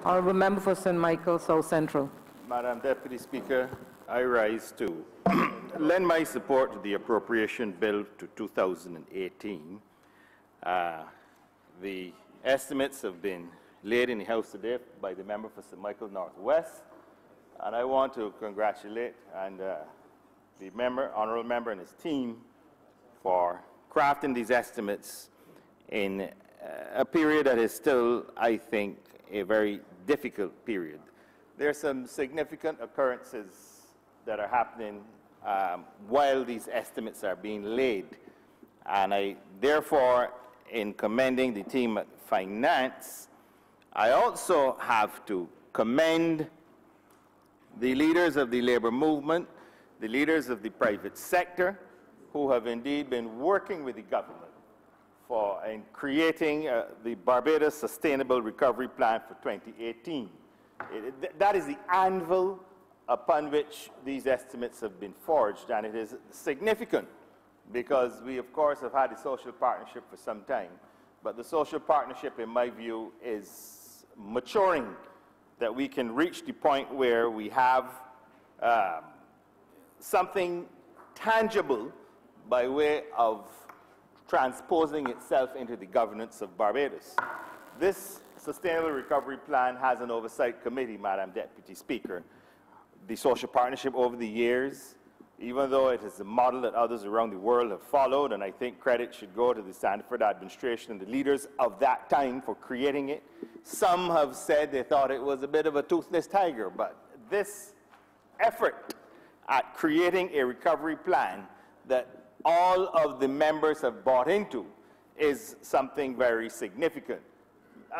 Honourable Member for St. Michael, South Central. Madam Deputy Speaker, I rise to lend my support to the Appropriation Bill to 2018. The estimates have been laid in the House today by the member for St. Michael Northwest, and I want to congratulate the honourable member and his team for crafting these estimates in a period that is still, I think, a very difficult period. There are some significant occurrences that are happening while these estimates are being laid, and I therefore, in commending the team at Finance, I also have to commend the leaders of the labour movement, the leaders of the private sector, who have indeed been working with the government in creating the Barbados Sustainable Recovery Plan for 2018. That is the anvil upon which these estimates have been forged, and it is significant because we, of course, have had a social partnership for some time, but the social partnership, in my view, is maturing, that we can reach the point where we have something tangible by way of transposing itself into the governance of Barbados. This Sustainable Recovery Plan has an oversight committee, Madam Deputy Speaker. The social partnership over the years, even though it is a model that others around the world have followed, and I think credit should go to the Sanford administration and the leaders of that time for creating it. Some have said they thought it was a bit of a toothless tiger, but this effort at creating a recovery plan that all of the members have bought into is something very significant.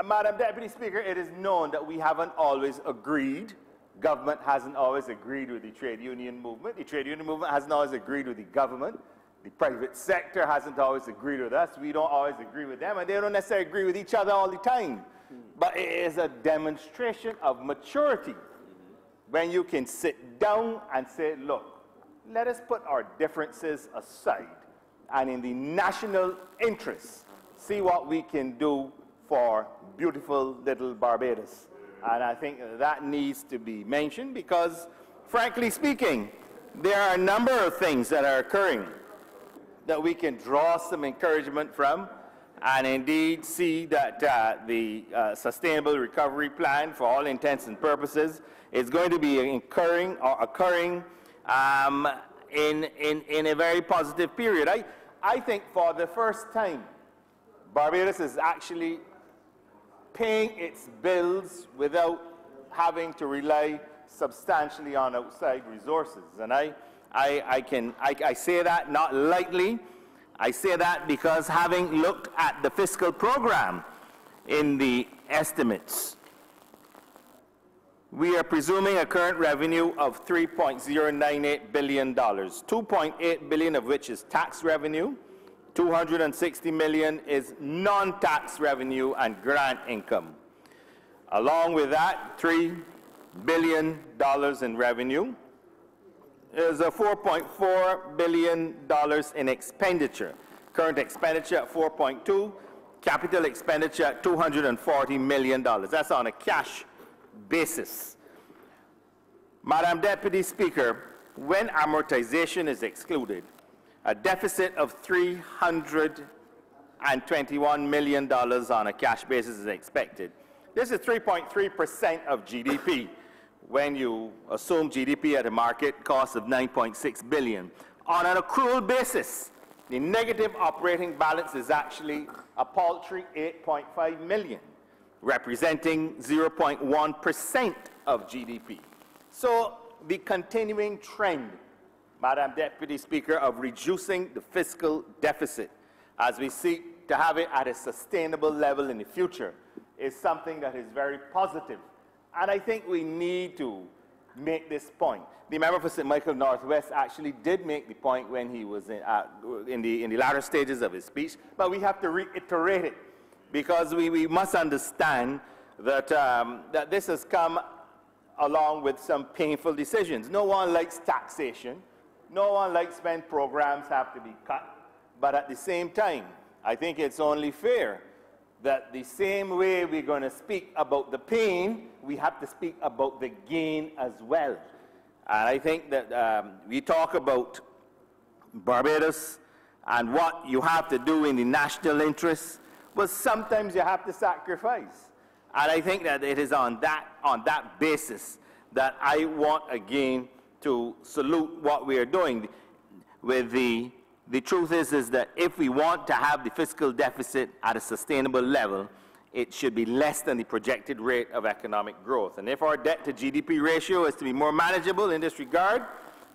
Madam Deputy Speaker, it is known that we haven't always agreed. Government hasn't always agreed with the trade union movement. The trade union movement hasn't always agreed with the government. The private sector hasn't always agreed with us. We don't always agree with them, and they don't necessarily agree with each other all the time. But it is a demonstration of maturity when you can sit down and say, look, let us put our differences aside and in the national interest, see what we can do for beautiful little Barbados. And I think that needs to be mentioned because, frankly speaking, there are a number of things that are occurring that we can draw some encouragement from and indeed see that the Sustainable Recovery Plan, for all intents and purposes, is going to be occurring in a very positive period. I think for the first time, Barbados is actually paying its bills without having to rely substantially on outside resources. And I say that not lightly. I say that because having looked at the fiscal program in the estimates, we are presuming a current revenue of $3.098 billion, $2.8 billion of which is tax revenue, $260 million is non-tax revenue and grant income. Along with that, $3 billion in revenue is a $4.4 billion in expenditure. Current expenditure at 4.2, capital expenditure at $240 million. That's on a cash basis. Madam Deputy Speaker, when amortization is excluded, a deficit of $321 million on a cash basis is expected. This is 3.3% of GDP when you assume GDP at a market cost of $9.6 billion. On an accrual basis, the negative operating balance is actually a paltry $8.5 million, representing 0.1% of GDP. So the continuing trend, Madam Deputy Speaker, of reducing the fiscal deficit as we seek to have it at a sustainable level in the future is something that is very positive. And I think we need to make this point. The member for St. Michael Northwest actually did make the point when he was in the latter stages of his speech, but we have to reiterate it because we must understand that, that this has come along with some painful decisions. No one likes taxation. No one likes when programs have to be cut. But at the same time, I think it's only fair that the same way we're going to speak about the pain, we have to speak about the gain as well. And I think that we talk about Barbados and what you have to do in the national interest, but sometimes you have to sacrifice. And I think that it is on that basis that I want again to salute what we are doing. With the truth is that if we want to have the fiscal deficit at a sustainable level, it should be less than the projected rate of economic growth. And if our debt to GDP ratio is to be more manageable in this regard,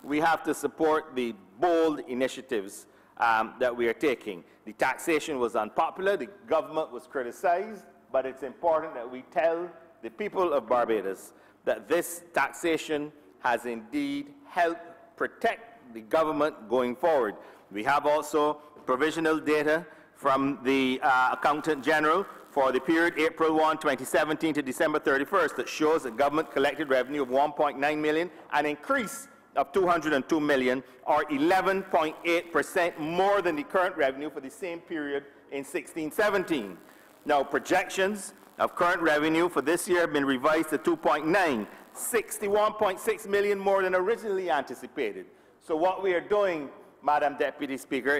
we have to support the bold initiatives that we are taking. The taxation was unpopular, the government was criticized, but it's important that we tell the people of Barbados that this taxation has indeed helped protect the government going forward. We have also provisional data from the Accountant General for the period April 1, 2017 to December 31st that shows that government collected revenue of 1.9 million, an increase of 202 million, or 11.8% more than the current revenue for the same period in 16-17. Now, projections of current revenue for this year have been revised to 2.9, 61.6 million more than originally anticipated. So what we are doing, Madam Deputy Speaker,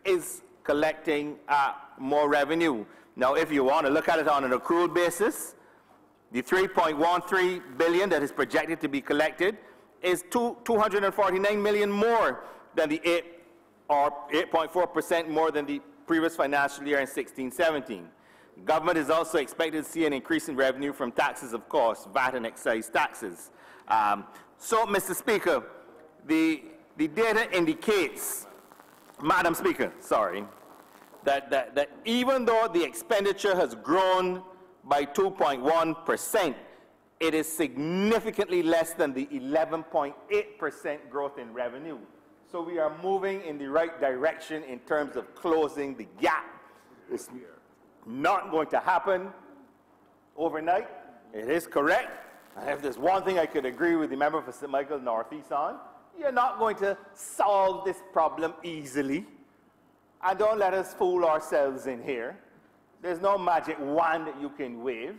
is collecting more revenue. Now, if you want to look at it on an accrual basis, the 3.13 billion that is projected to be collected is 249 million more than the 8.4% more than the previous financial year in 16-17. Government is also expected to see an increase in revenue from taxes, of course, VAT and excise taxes. So, Mr. Speaker, the data indicates, Madam Speaker, sorry, that even though the expenditure has grown by 2.1%, it is significantly less than the 11.8% growth in revenue. So we are moving in the right direction in terms of closing the gap. It's not going to happen overnight. It is correct. And if there's one thing I could agree with the member for St. Michael Northeast on, you're not going to solve this problem easily. And don't let us fool ourselves in here. There's no magic wand that you can wave.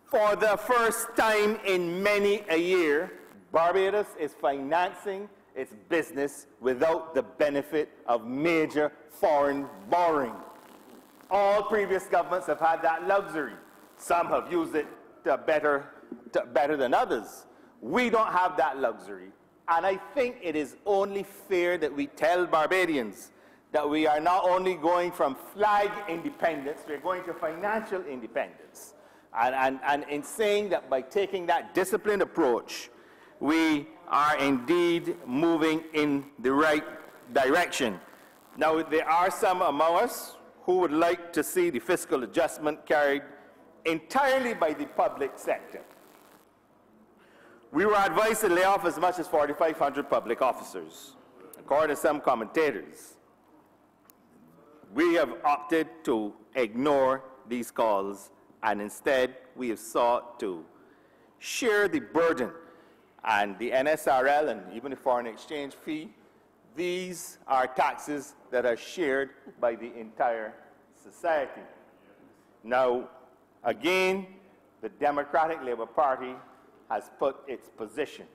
For the first time in many a year, Barbados is financing its business without the benefit of major foreign borrowing. All previous governments have had that luxury. Some have used it better than others. We don't have that luxury. And I think it is only fair that we tell Barbadians that we are not only going from flag independence, we're going to financial independence. And in saying that by taking that disciplined approach, we are indeed moving in the right direction. Now, there are some among us who would like to see the fiscal adjustment carried entirely by the public sector. We were advised to lay off as much as 4,500 public officers, according to some commentators. We have opted to ignore these calls, and instead we have sought to share the burden. And the NSRL and even the foreign exchange fee, these are taxes that are shared by the entire society. Now, again, the Democratic Labour Party has put its position.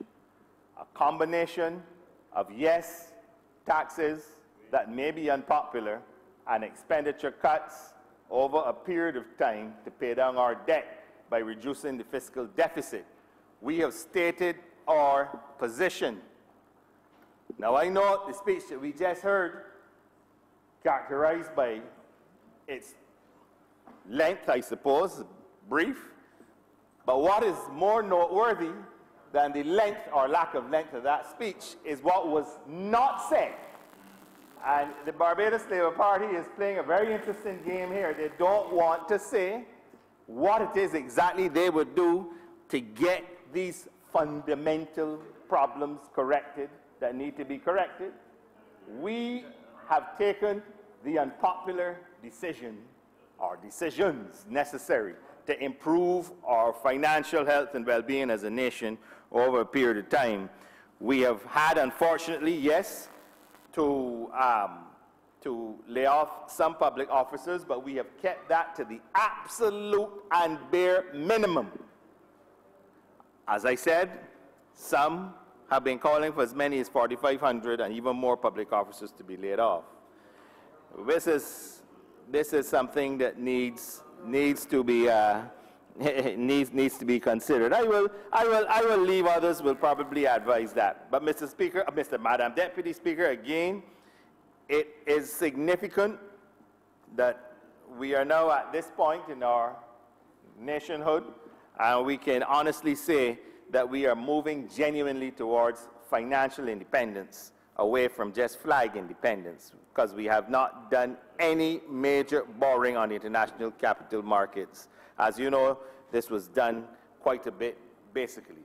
A combination of, yes, taxes that may be unpopular and expenditure cuts over a period of time to pay down our debt by reducing the fiscal deficit. We have stated our position. Now, I know the speech that we just heard, characterized by its length, I suppose, brief, but what is more noteworthy than the length or lack of length of that speech is what was not said. And the Barbados Labour Party is playing a very interesting game here. They don't want to say what it is exactly they would do to get these fundamental problems corrected that need to be corrected. We have taken the unpopular decision or decisions necessary to improve our financial health and well-being as a nation over a period of time. We have had, unfortunately, yes, to to lay off some public officers, but we have kept that to the absolute and bare minimum. As I said, some have been calling for as many as 4,500 and even more public officers to be laid off. This is something that needs to be needs to be considered. I will leave others will probably advise that. But Mr. Speaker, Madam Deputy Speaker, again, it is significant that we are now at this point in our nationhood, and we can honestly say that we are moving genuinely towards financial independence, away from just flag independence, because we have not done any major borrowing on the international capital markets. As you know, this was done quite a bit, basically.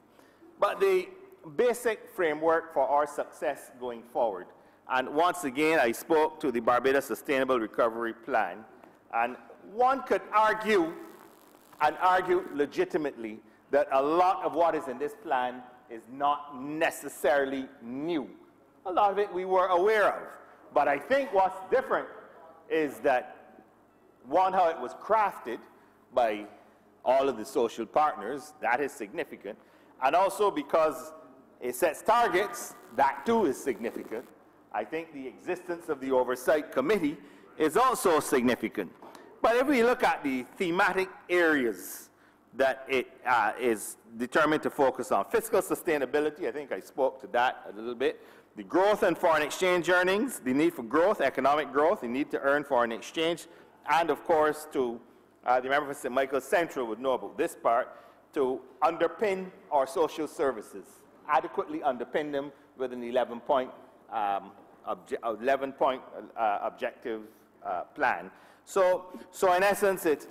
But the basic framework for our success going forward, and once again, I spoke to the Barbados Sustainable Recovery Plan, and one could argue, and argue legitimately, that a lot of what is in this plan is not necessarily new. A lot of it we were aware of. But I think what's different is that, one, how it was crafted by all of the social partners, that is significant, and also because it sets targets, that too is significant. I think the existence of the Oversight Committee is also significant. But if we look at the thematic areas that it is determined to focus on, fiscal sustainability, I think I spoke to that a little bit. The growth in foreign exchange earnings, the need for growth, economic growth, the need to earn foreign exchange, and of course the member for St. Michael Central would know about this part, to underpin our social services, adequately underpin them with an 11-point objective plan. So in essence, it's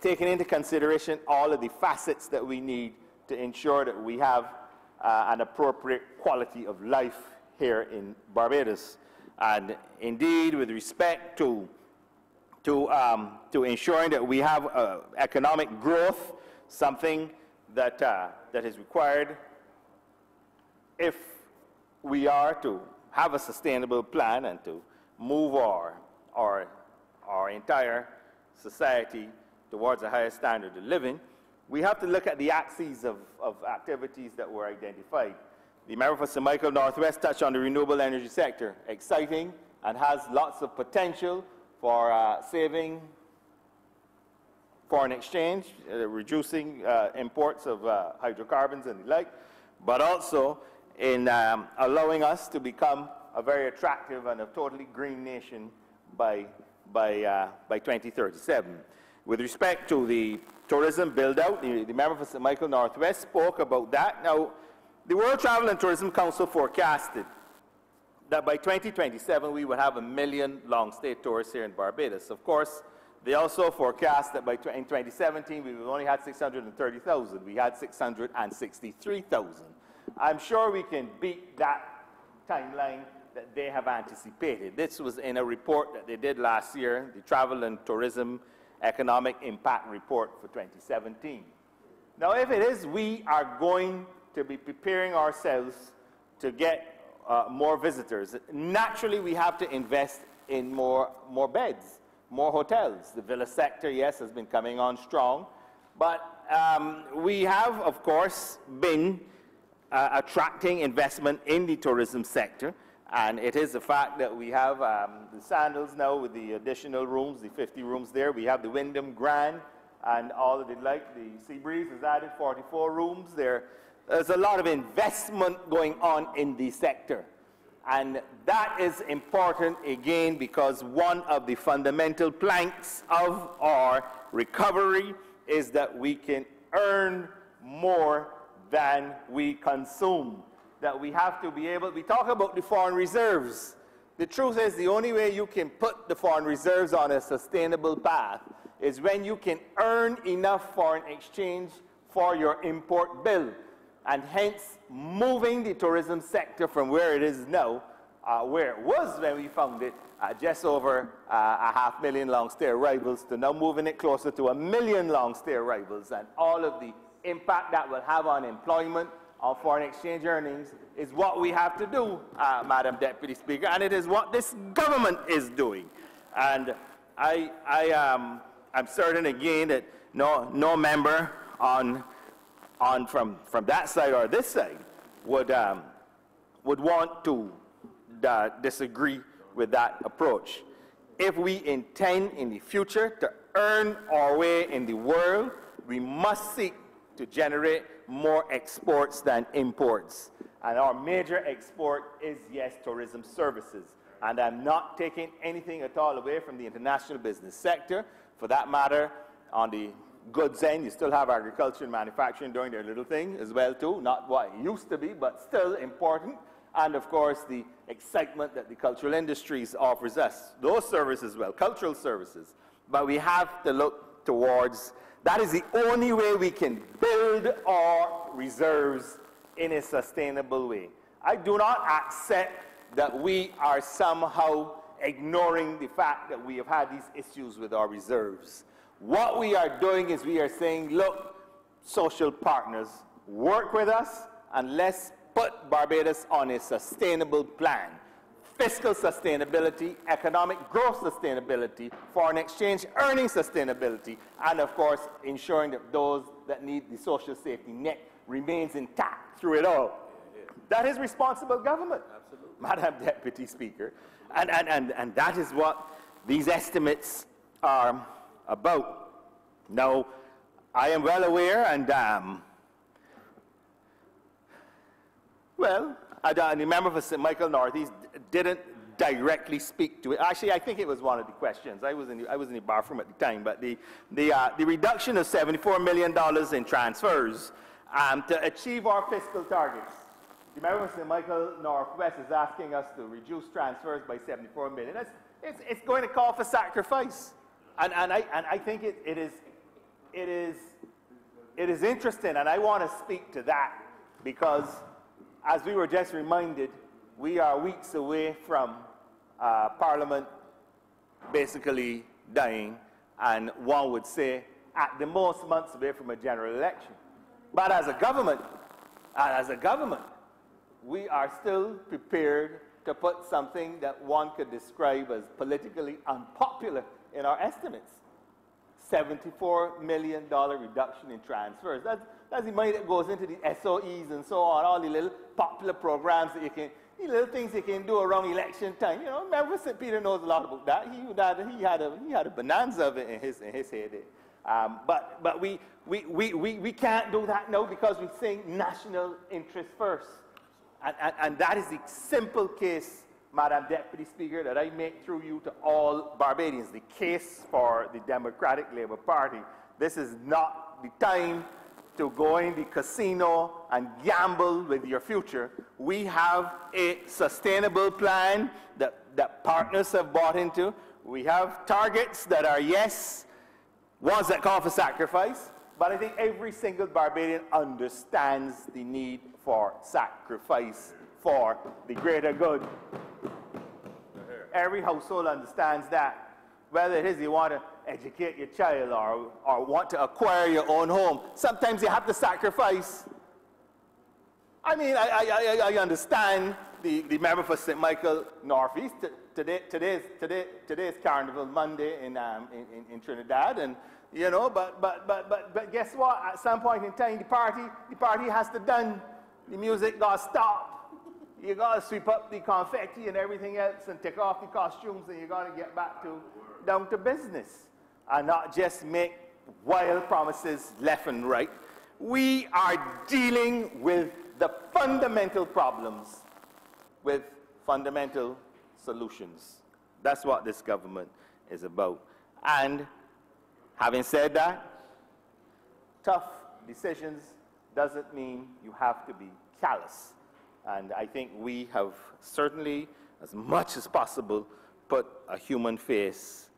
taking into consideration all of the facets that we need to ensure that we have an appropriate quality of life here in Barbados. And indeed, with respect to ensuring that we have economic growth, something that is required if we are to have a sustainable plan and to move our entire society towards a higher standard of living, we have to look at the axes of activities that were identified. The member for St. Michael Northwest touched on the renewable energy sector, exciting and has lots of potential for saving foreign exchange, reducing imports of hydrocarbons and the like, but also in allowing us to become a very attractive and a totally green nation by 2037. With respect to the tourism build-out, the member for St. Michael Northwest spoke about that. Now, the World Travel and Tourism Council forecasted that by 2027 we would have 1 million long-stay tourists here in Barbados. Of course, they also forecast that in 2017 we only had 630,000. We had 663,000. I'm sure we can beat that timeline that they have anticipated. This was in a report that they did last year, the Travel and Tourism Economic Impact Report for 2017. Now, if it is, we are going to be preparing ourselves to get more visitors. Naturally, we have to invest in more beds, more hotels. The villa sector, yes, has been coming on strong, but we have, of course, been attracting investment in the tourism sector. And it is a fact that we have the Sandals now with the additional rooms, the 50 rooms there. We have the Wyndham Grand and all of the like. The Seabreeze has added 44 rooms there. There's a lot of investment going on in the sector. And that is important, again, because one of the fundamental planks of our recovery is that we can earn more than we consume. That we have to be able, we talk about the foreign reserves. The truth is the only way you can put the foreign reserves on a sustainable path is when you can earn enough foreign exchange for your import bill. And hence, moving the tourism sector from where it is now, where it was when we found it, just over 500,000 long-stay arrivals, to now moving it closer to 1 million long-stay arrivals, and all of the impact that will have on employment, of foreign exchange earnings is what we have to do, Madam Deputy Speaker, and it is what this government is doing. And I'm certain again that no member from that side or this side would want to disagree with that approach. If we intend in the future to earn our way in the world, we must seek to generate more exports than imports. And our major export is, yes, tourism services. And I'm not taking anything at all away from the international business sector. For that matter, on the goods end, you still have agriculture and manufacturing doing their little thing as well, too. Not what it used to be, but still important. And, of course, the excitement that the cultural industries offers us. Those services, well, cultural services. But we have to look towards, that is the only way we can build our reserves in a sustainable way. I do not accept that we are somehow ignoring the fact that we have had these issues with our reserves. What we are doing is we are saying, look, social partners, work with us and let's put Barbados on a sustainable plan. Fiscal sustainability, economic growth sustainability, foreign exchange earning sustainability, and of course, ensuring that those that need the social safety net remains intact through it all. That is responsible government, absolutely, Madam Deputy Speaker. And that is what these estimates are about. Now, I am well aware, and well, the member for St. Michael Northeast didn't directly speak to it. Actually, I think it was one of the questions. I was in the bathroom at the time, but the reduction of $74 million in transfers to achieve our fiscal targets. The member for St. Michael Northwest is asking us to reduce transfers by $74 million. It's going to call for sacrifice, and I think it is interesting, and I want to speak to that because, as we were just reminded, we are weeks away from Parliament basically dying, and one would say at the most months away from a general election. But as a government, we are still prepared to put something that one could describe as politically unpopular in our estimates. $74 million reduction in transfers. That's the money that goes into the SOEs and so on, all the little popular programs that you can, the little things you can do around election time. You know, remember St. Peter knows a lot about that. He had a bonanza of it in his heyday. But we can't do that now because we're saying national interest first. And that is the simple case, Madam Deputy Speaker, that I make through you to all Barbadians. The case for the Democratic Labour Party. This is not the time to go in the casino and gamble with your future. We have a sustainable plan that partners have bought into. We have targets that are, yes, ones that call for sacrifice, but I think every single Barbadian understands the need for sacrifice for the greater good. Every household understands that. Whether it is you want to educate your child or want to acquire your own home, sometimes you have to sacrifice. I mean, I understand the member for St. Michael Northeast. Today's Carnival Monday in Trinidad, and you know, but guess what? At some point in time, the party has to done. The music got to stop. You got to sweep up the confetti and everything else and take off the costumes, and you got to get back down to business and not just make wild promises left and right. We are dealing with the fundamental problems with fundamental solutions. That's what this government is about. And having said that, tough decisions doesn't mean you have to be callous. And I think we have certainly, as much as possible, put a human face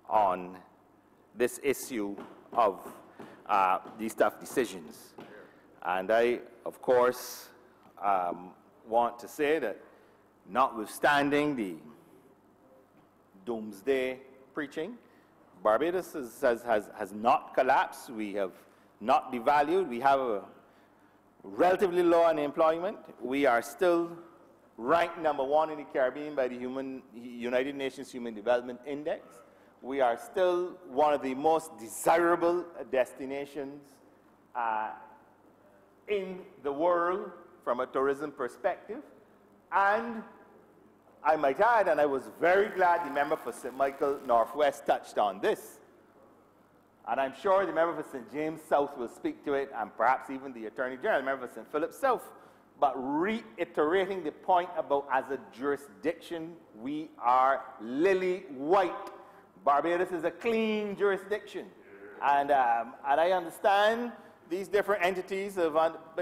on this issue of these tough decisions. And I, of course, want to say that notwithstanding the doomsday preaching, Barbados has not collapsed. We have not devalued. relatively low unemployment. We are still ranked #1 in the Caribbean by the United Nations Human Development Index. We are still one of the most desirable destinations in the world from a tourism perspective. And I might add, and I was very glad the member for St. Michael Northwest touched on this, and I'm sure the member for St. James South will speak to it, and perhaps even the Attorney General, the member for St. Philip South, but reiterating the point about as a jurisdiction, we are lily white. Barbados is a clean jurisdiction. And I understand these different entities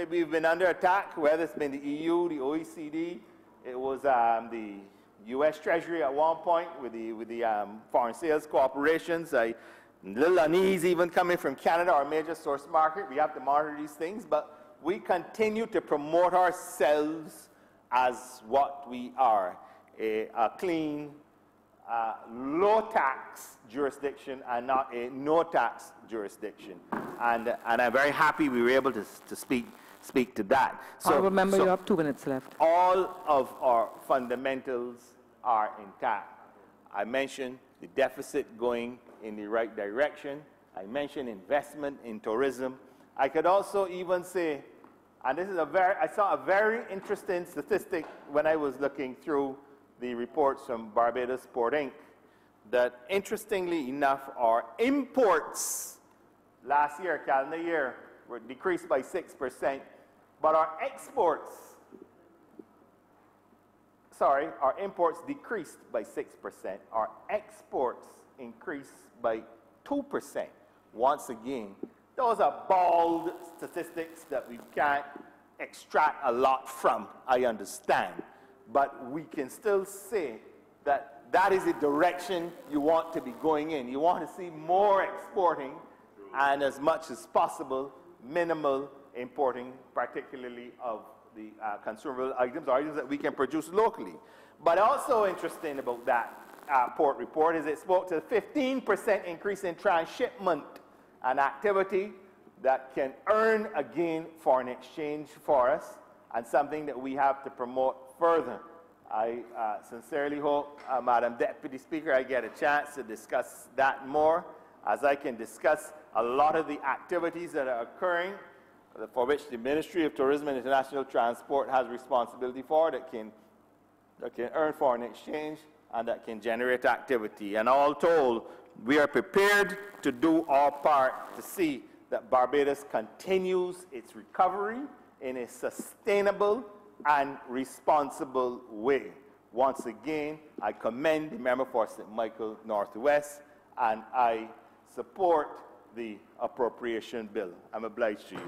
we've been under attack, whether it's been the EU, the OECD, it was the U.S. Treasury at one point with the foreign sales corporations. A little unease even coming from Canada, our major source market. We have to monitor these things, but we continue to promote ourselves as what we are, a clean, low-tax jurisdiction and not a no-tax jurisdiction. And I'm very happy we were able to speak to that. So, remember, you have 2 minutes left. All of our fundamentals are intact. I mentioned the deficit going in the right direction. I mentioned investment in tourism. I could also even say, and this is I saw a very interesting statistic when I was looking through the reports from Barbados Port Inc., that interestingly enough, our imports last year, calendar year, were decreased by 6%, but our imports decreased by 6%. Our exports increased by 2%. Once again, those are bald statistics that we can't extract a lot from, I understand. But we can still say that that is the direction you want to be going in. You want to see more exporting and as much as possible, minimal importing, particularly of the consumable items, or items that we can produce locally. But also interesting about that port report is it spoke to a 15% increase in transshipment and activity that can earn, again, foreign exchange for us, and something that we have to promote further. I sincerely hope, Madam Deputy Speaker, I get a chance to discuss that more, as I can discuss a lot of the activities that are occurring for which the Ministry of Tourism and International Transport has responsibility for, that can earn foreign exchange and that can generate activity. And all told, we are prepared to do our part to see that Barbados continues its recovery in a sustainable and responsible way. Once again, I commend the member for St. Michael Northwest, and I support the appropriation bill. I'm obliged to you.